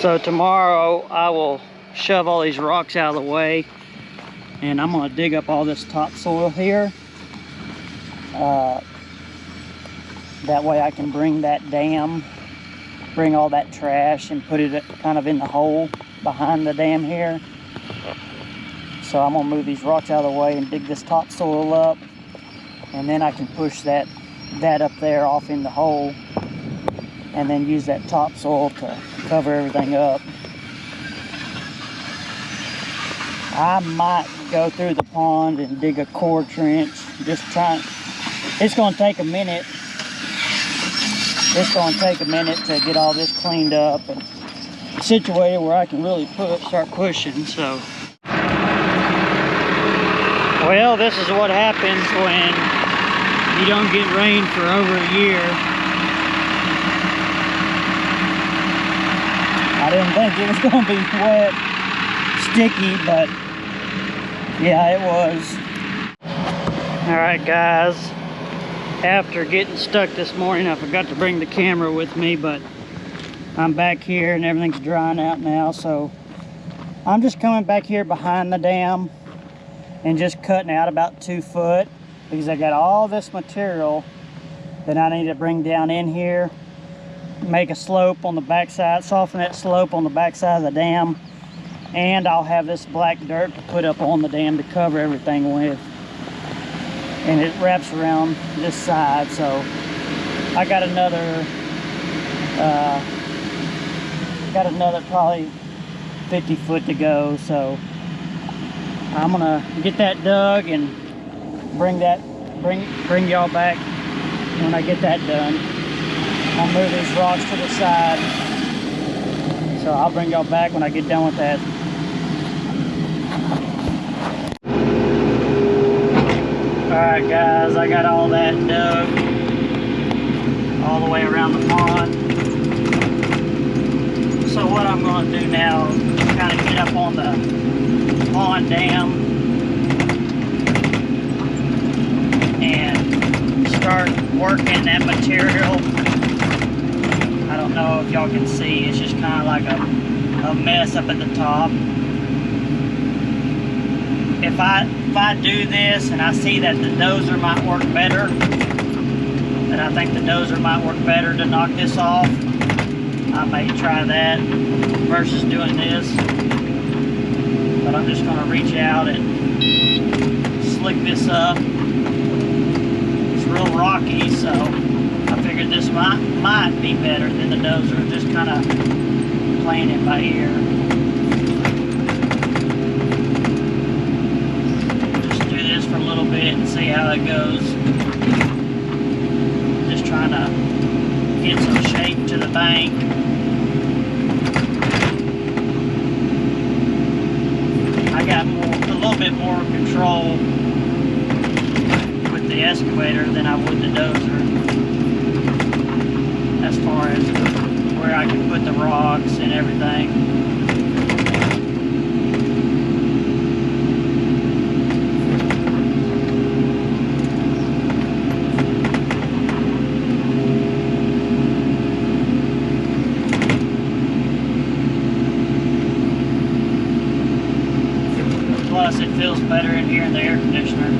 So tomorrow I will shove all these rocks out of the way, and I'm going to dig up all this topsoil here. That way I can bring that dam, bring all that trash and put it kind of in the hole behind the dam here. So I'm going to move these rocks out of the way and dig this topsoil up, and then I can push that up there off in the hole, and then use that topsoil to cover everything up. I might go through the pond and dig a core trench, just trying. It's going to take a minute. It's going to take a minute to get all this cleaned up and situated where I can really start pushing. So, well, this is what happens when you don't get rain for over a year. I didn't think it was going to be wet, sticky, but yeah, it was. All right, guys. After getting stuck this morning, I forgot to bring the camera with me, but I'm back here and everything's drying out now. So I'm just coming back here behind the dam and just cutting out about 2 foot, because I got all this material that I need to bring down in here, make a slope on the backside, soften that slope on the backside of the dam, and I'll have this black dirt to put up on the dam to cover everything with. And it wraps around this side, so I got another probably 50 foot to go. So I'm gonna get that dug and bring y'all back when I get that done. I'll move these rocks to the side, so I'll bring y'all back when I get done with that. Alright guys, I got all that dug all the way around the pond. So what I'm going to do now is kind of get up on the pond dam and start working that material. I don't know if y'all can see, it's just kind of like a mess up at the top. If I do this and I see that the dozer might work better, then I think the dozer might work better to knock this off, I may try that versus doing this. But I'm just going to reach out and slick this up. It's real rocky, so I figured this might be better than the dozer, just kind of playing it by ear. For a little bit and see how that goes. Just trying to get some shape to the bank. I got a little bit more control with the excavator than I would the dozer, as far as where I can put the rocks and everything. Plus, it feels better in here in the air conditioner.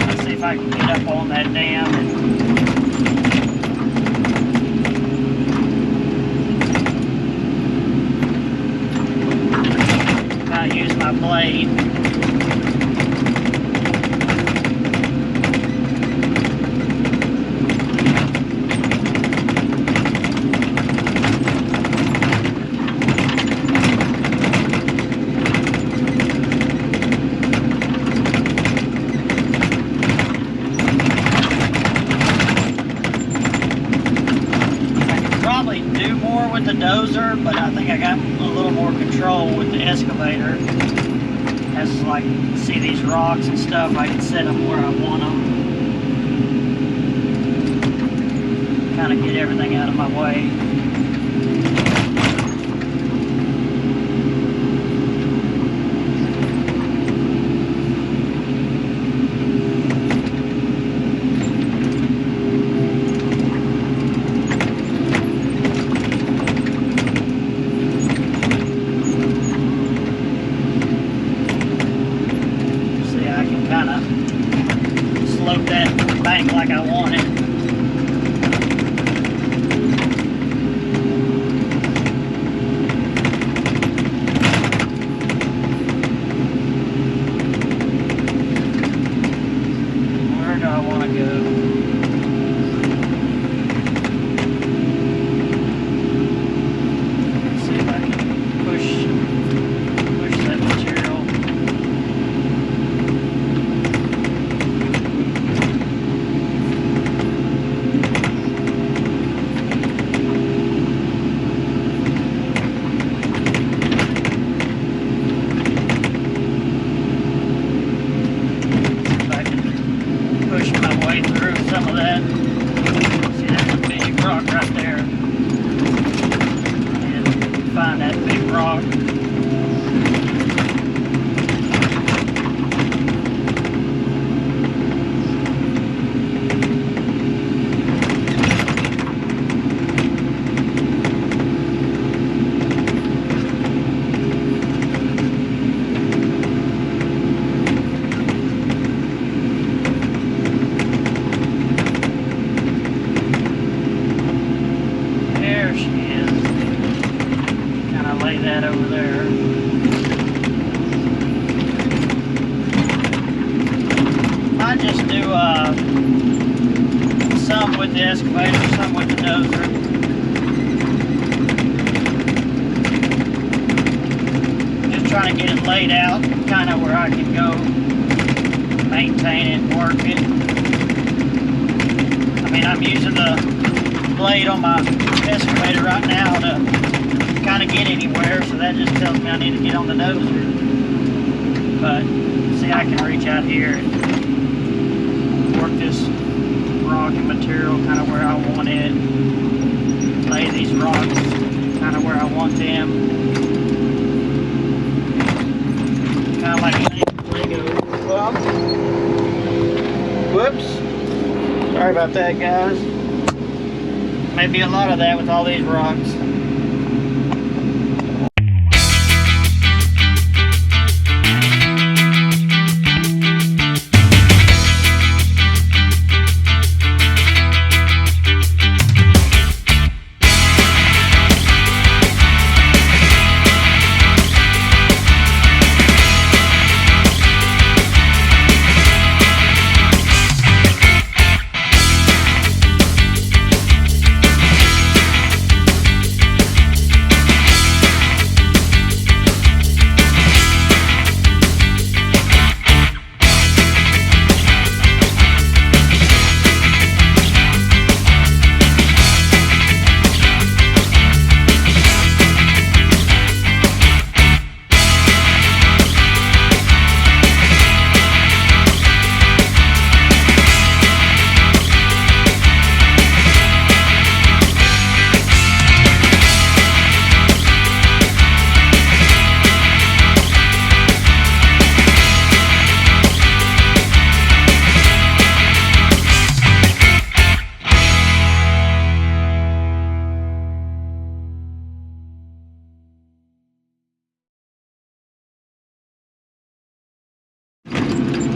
Let's see if I can get up on that dam and kind of use my blade. With the dozer, but I think I got a little more control with the excavator. As like, see these rocks and stuff, I can set them where I want them. Kind of get everything out of my way. bank like I want it. Where do I want to go? Let's see if I can push that material. Push my way through some of that. See, that's a big rock right there. And find that big rock. That over there. I just do some with the excavator, some with the dozer. Just trying to get it laid out, kind of where I can go maintain it, work it. I mean, I'm using the blade on my excavator right now to kind of get anywhere, so that just tells me I need to get on the dozer. But see, I can reach out here and work this rock and material kind of where I want it, lay these rocks kind of where I want them, kind of like Lego. Well, whoops, sorry about that, guys. Maybe a lot of that with all these rocks.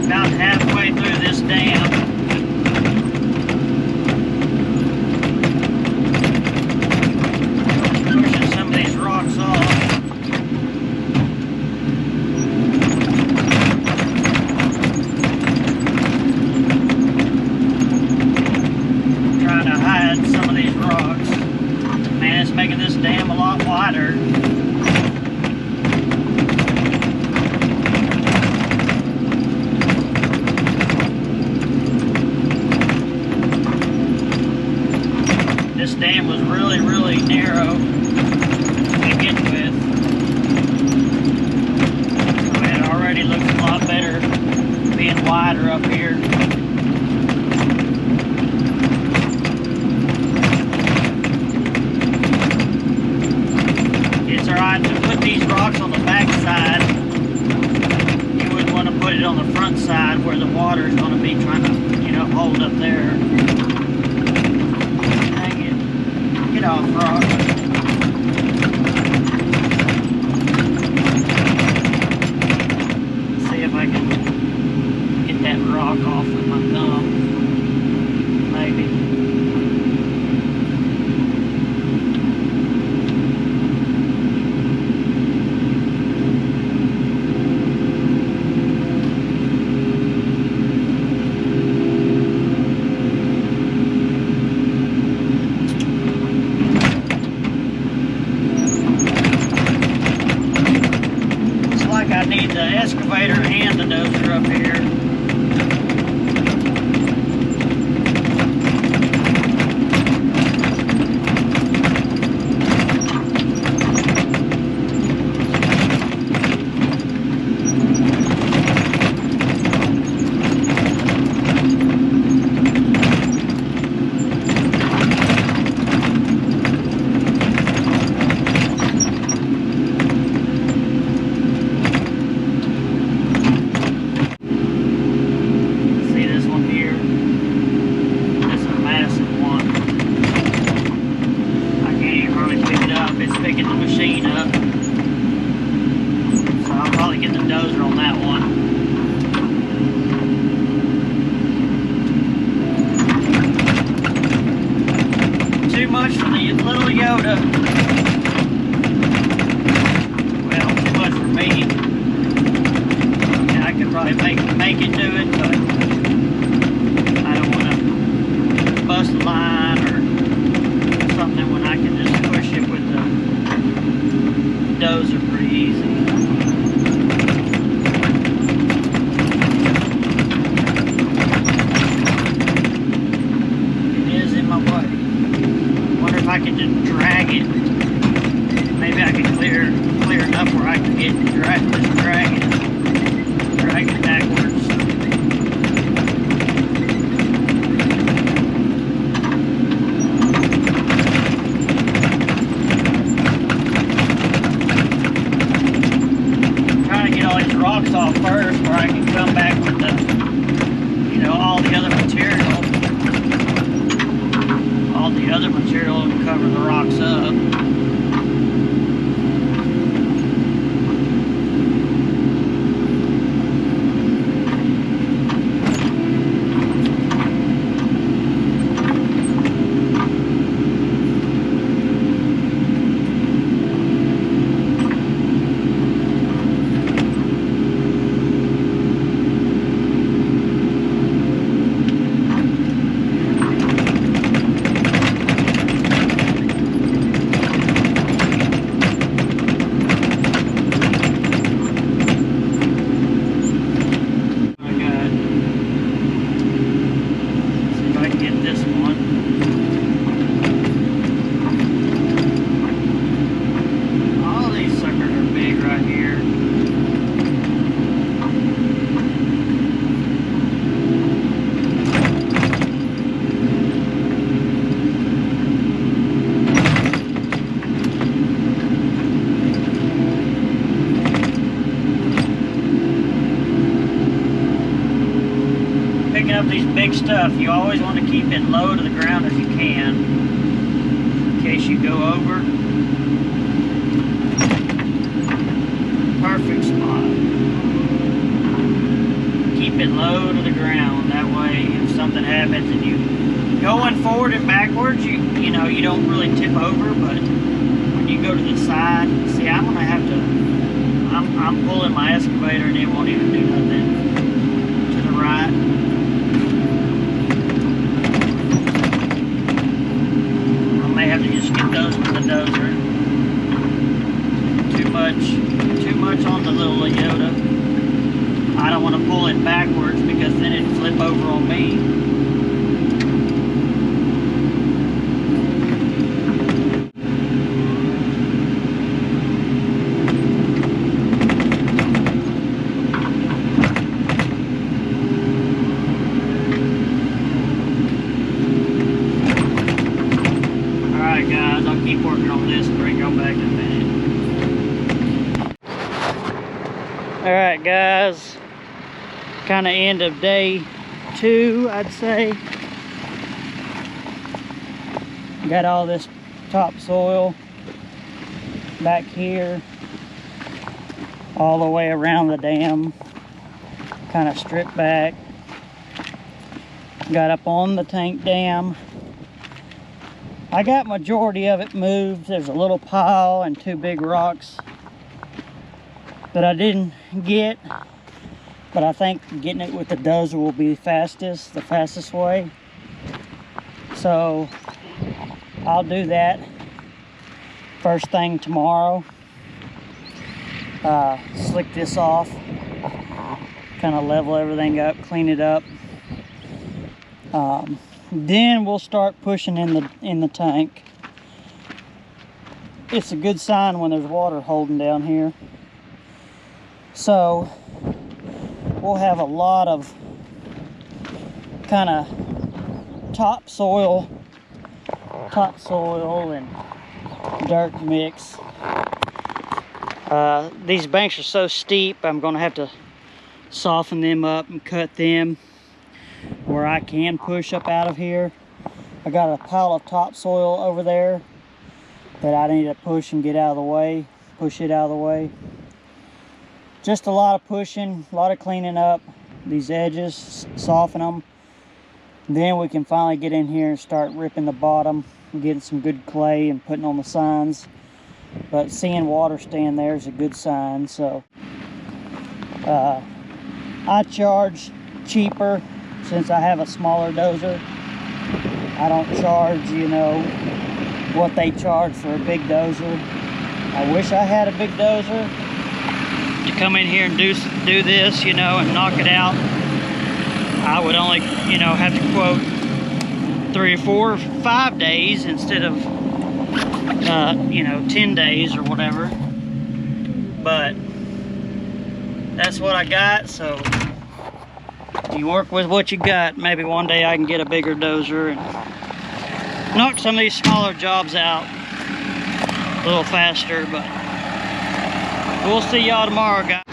About halfway through this dam. Pushing some of these rocks off. Trying to hide some of these rocks. Man, it's making this dam a lot wider. This dam was really, really narrow to begin with. So it already looks a lot better being wider up here. It's alright to put these rocks on the back side. You wouldn't want to put it on the front side where the water is going to be trying to, you know, hold up there. Get off, rock. See if I can get that rock off with my thumb. probably make it do it, but I don't want to bust a line or something when I can just push it with the dozer pretty easy. It is in my way. Wonder if I could just drag it. Maybe I could clear enough where I can get drag it backwards. I'm trying to get all these rocks off first where I can come back with the, you know, all the other material. All the other material will cover the rocks up. Up these big stuff, you always want to keep it low to the ground as you can in case you go over. Perfect spot. Keep it low to the ground, that way if something happens and you going forward and backwards, you know, you don't really tip over, but when you go to the side, see, I'm gonna have to, I'm pulling my excavator and it won't even do nothing to the right. Have to just get those with the dozer. Too much on the little Yoda. I don't want to pull it backwards because then it'd flip over on me. Guys, I'll keep working on this and bring y'all back in a minute. Alright guys, kind of end of day 2, I'd say. Got all this topsoil back here, all the way around the dam, kind of stripped back. Got up on the tank dam. I got majority of it moved. There's a little pile and 2 big rocks that I didn't get, but I think getting it with the dozer will be the fastest way. So I'll do that first thing tomorrow. Slick this off, kind of level everything up, clean it up. Then we'll start pushing in the tank. It's a good sign when there's water holding down here. So we'll have a lot of kind of topsoil and dirt mix. These banks are so steep, I'm gonna have to soften them up and cut them where I can push up out of here. I got a pile of topsoil over there that I need to push and get out of the way, push it out of the way. Just a lot of pushing, a lot of cleaning up these edges, soften them. Then we can finally get in here and start ripping the bottom and getting some good clay and putting on the signs. But seeing water stand there is a good sign. So I charge cheaper since I have a smaller dozer. I don't charge, you know, what they charge for a big dozer. I wish I had a big dozer to come in here and do this, you know, and knock it out. I would only, you know, have to quote 3 or 4 or 5 days instead of, you know, 10 days or whatever. But that's what I got, so you work with what you got. Maybe one day I can get a bigger dozer and knock some of these smaller jobs out a little faster, but we'll see y'all tomorrow, guys.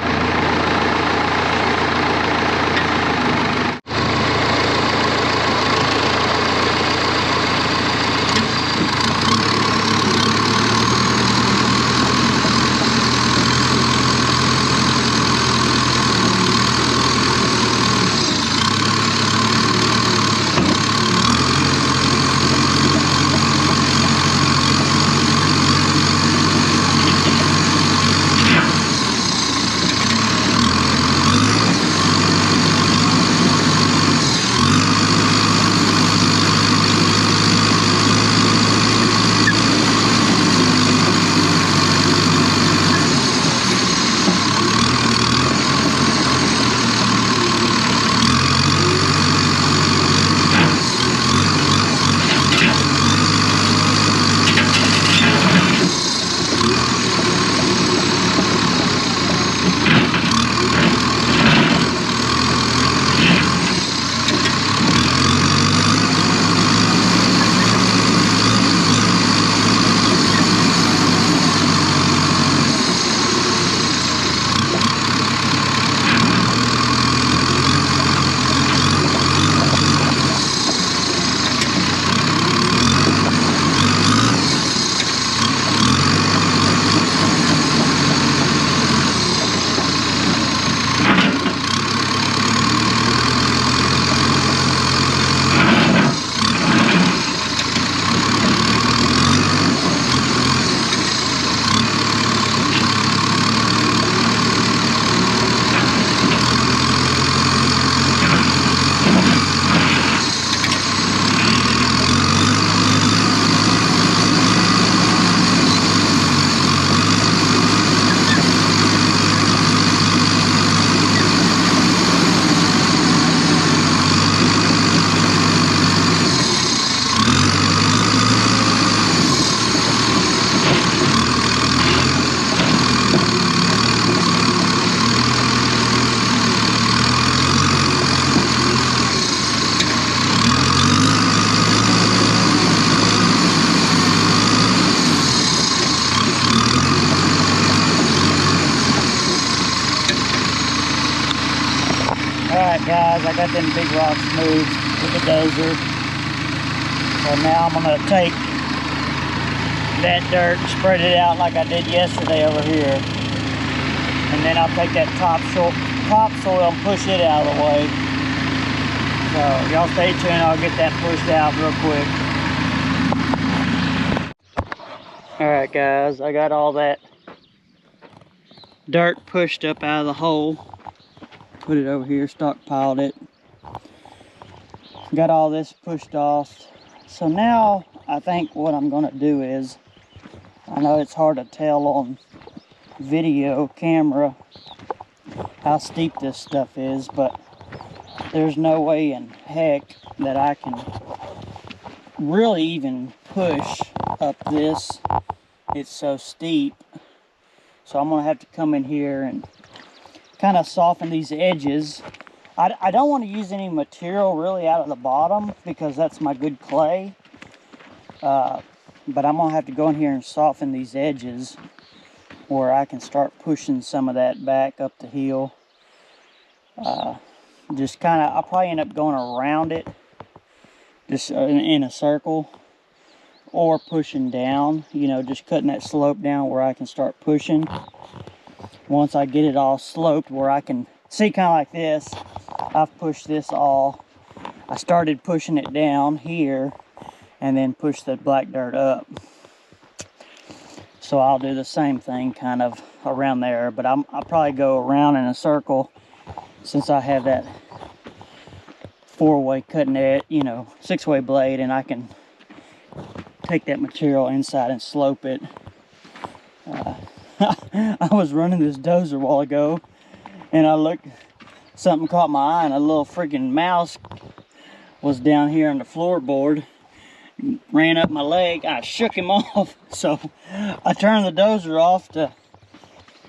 Alright guys, I got them big rocks moved with the dozer. So now I'm going to take that dirt and spread it out like I did yesterday over here. And then I'll take that topsoil and push it out of the way. So y'all stay tuned, I'll get that pushed out real quick. Alright guys, I got all that dirt pushed up out of the hole. Put it over here, stockpiled it. Got all this pushed off. So now I think what I'm gonna do is, I know it's hard to tell on video camera how steep this stuff is, but there's no way in heck that I can really even push up this. It's so steep. So I'm gonna have to come in here and kind of soften these edges. I don't want to use any material really out of the bottom because that's my good clay. But I'm gonna have to go in here and soften these edges where I can start pushing some of that back up the hill. Just kind of, I'll probably end up going around it just in a circle, or pushing down, you know, just cutting that slope down where I can start pushing. Once I get it all sloped where I can see, kind of like this, I've pushed this all. I started pushing it down here and then push the black dirt up. So I'll do the same thing kind of around there, but I'll probably go around in a circle since I have that 4-way cutting edge, you know, 6-way blade, and I can take that material inside and slope it. I was running this dozer a while ago, and I looked, something caught my eye, and a little freaking mouse was down here on the floorboard, ran up my leg. I shook him off, so I turned the dozer off to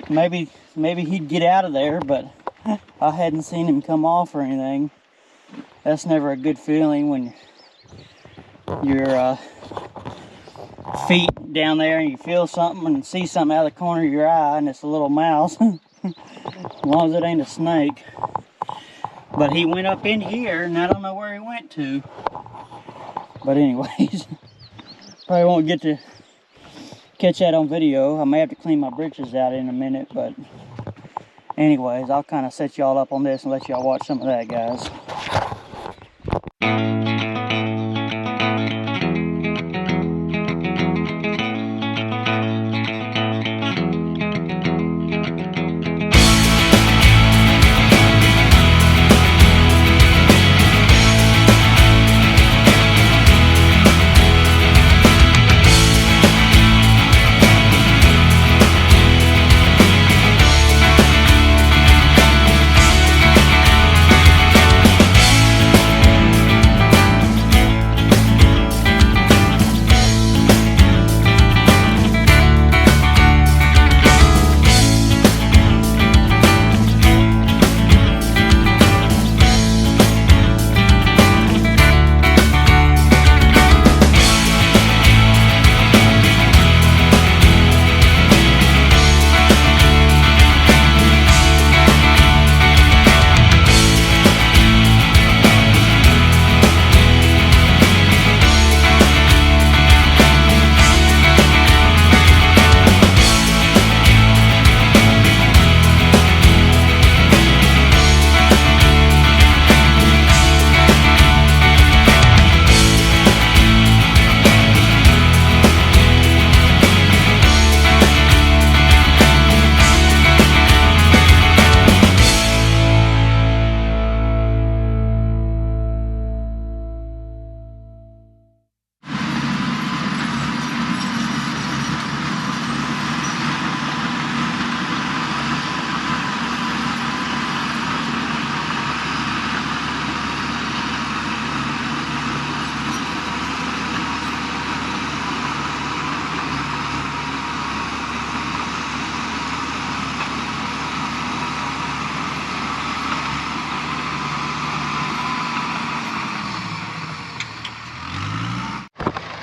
maybe he'd get out of there, but I hadn't seen him come off or anything. That's never a good feeling when your feet down there and you feel something and see something out of the corner of your eye, and it's a little mouse. As long as it ain't a snake. But he went up in here, and I don't know where he went to. But anyways, probably won't get to catch that on video. I may have to clean my britches out in a minute, but anyways, I'll kind of set y'all up on this and let y'all watch some of that, guys.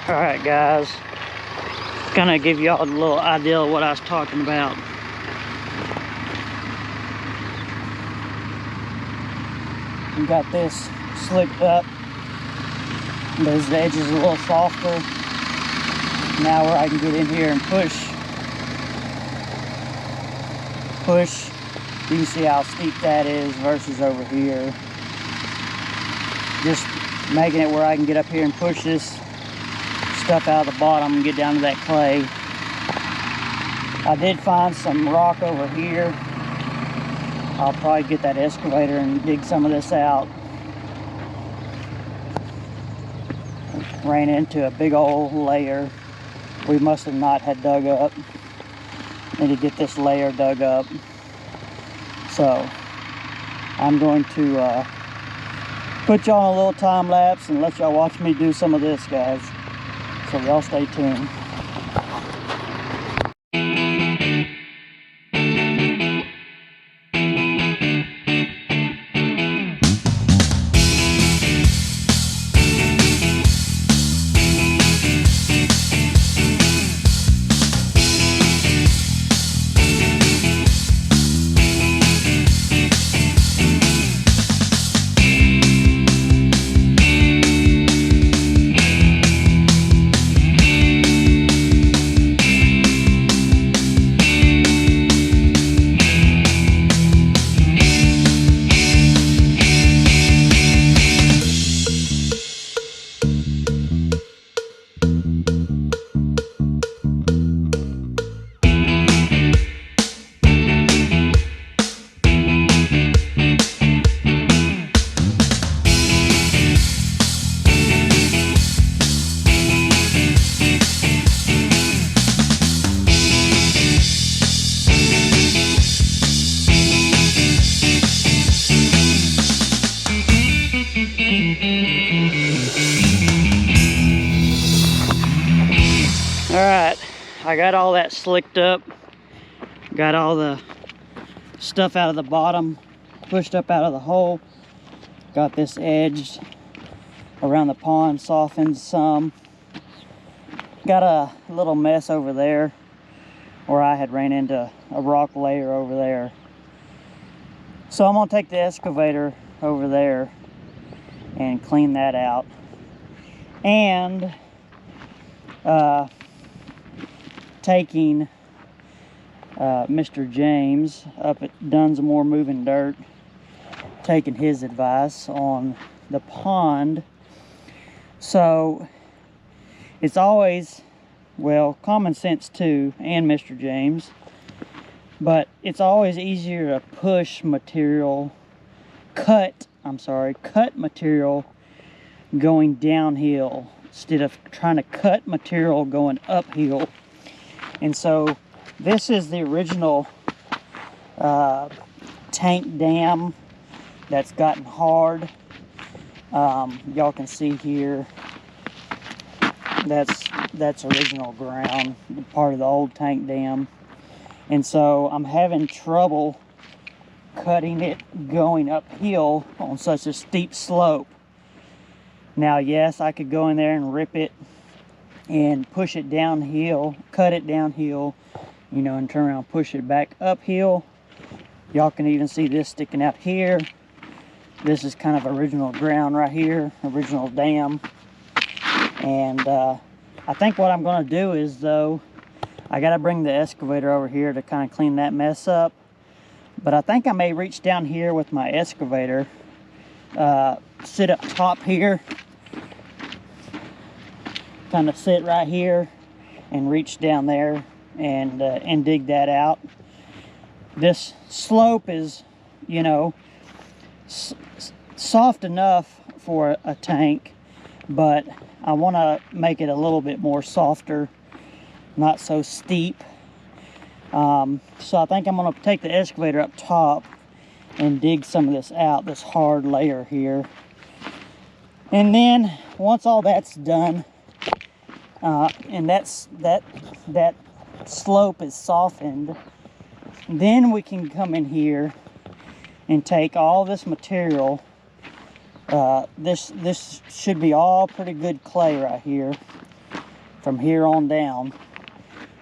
Alright guys, gonna give y'all a little idea of what I was talking about. We got this slicked up, but the edge is a little softer. Now where I can get in here and push, you can see how steep that is versus over here. Just making it where I can get up here and push this stuff out of the bottom and get down to that clay. I did find some rock over here. I'll probably get that excavator and dig some of this out. Ran into a big old layer we must have not had dug up. Need to get this layer dug up. So I'm going to put y'all on a little time lapse and let y'all watch me do some of this, guys. So y'all stay tuned. I got all that slicked up, got all the stuff out of the bottom pushed up out of the hole, got this edge around the pond softened some. Got a little mess over there where I had ran into a rock layer over there. So I'm gonna take the excavator over there and clean that out. And taking Mr. James up at Dunsmore Moving Dirt, taking his advice on the pond. So it's always, well, common sense too, and Mr. James, but it's always easier to push material, cut material going downhill instead of trying to cut material going uphill. And so this is the original tank dam that's gotten hard. Y'all can see here, that's original ground, part of the old tank dam. And so I'm having trouble cutting it going uphill on such a steep slope. Now, yes, I could go in there and rip it and push it downhill, cut it downhill, you know, and turn around and push it back uphill. Y'all can even see this sticking out here. This is kind of original ground right here, original dam. And I think what I'm going to do is, though, I got to bring the excavator over here to kind of clean that mess up. But I think I may reach down here with my excavator, sit up top here, kind of sit right here and reach down there and dig that out. This slope is, you know, soft enough for a tank, but I want to make it a little bit more softer, not so steep. So I think I'm going to take the excavator up top and dig some of this out, this hard layer here. And then once all that's done, and that slope is softened, then we can come in here and take all this material. This should be all pretty good clay right here. From here on down,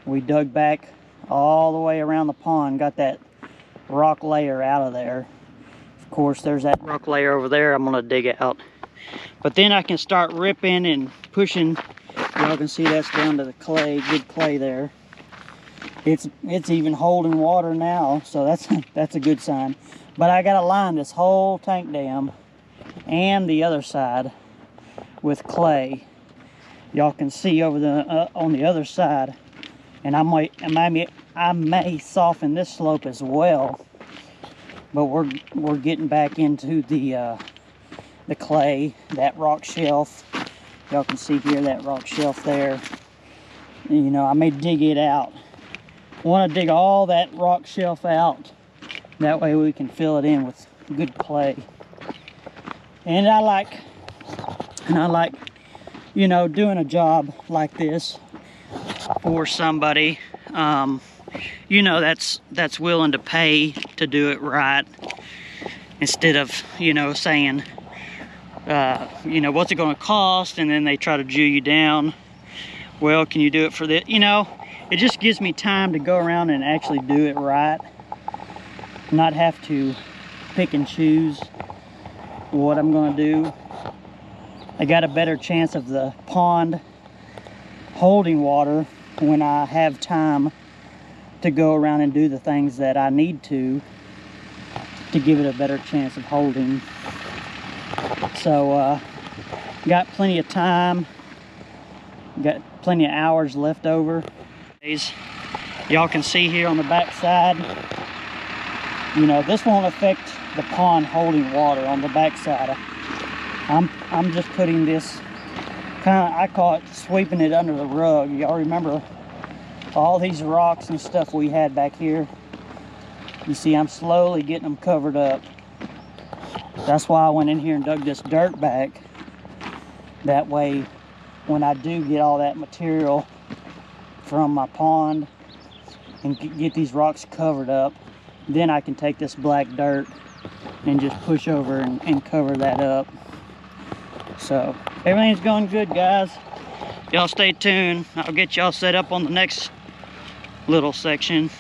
we dug back all the way around the pond, got that rock layer out of there. Of course, there's that rock layer over there I'm gonna dig out. But then I can start ripping and pushing. Y'all can see that's down to the clay, good clay there. It's even holding water now, so that's a good sign. But I gotta line this whole tank dam and the other side with clay. Y'all can see over the on the other side, and I may soften this slope as well. But we're getting back into the clay, that rock shelf. Y'all can see here that rock shelf there. You know, I may dig it out. I want to dig all that rock shelf out. That way we can fill it in with good clay. And I like, you know, doing a job like this for somebody, you know, that's willing to pay to do it right, instead of, you know, saying, you know, what's it going to cost, and then they try to Jew you down. Well, can you do it for this? You know, it just gives me time to go around and actually do it right, not have to pick and choose what I'm going to do. I got a better chance of the pond holding water when I have time to go around and do the things that I need to give it a better chance of holding. So got plenty of time, got plenty of hours left over. Y'all can see here on the back side, you know, this won't affect the pond holding water on the back side. I'm just putting this kind of, I call it sweeping it under the rug. Y'all remember all these rocks and stuff we had back here? You see, I'm slowly getting them covered up. That's why I went in here and dug this dirt back. That way, when I do get all that material from my pond and get these rocks covered up. Then I can take this black dirt and just push over and cover that up. So everything's going good, guys. Y'all stay tuned. I'll get y'all set up on the next little section.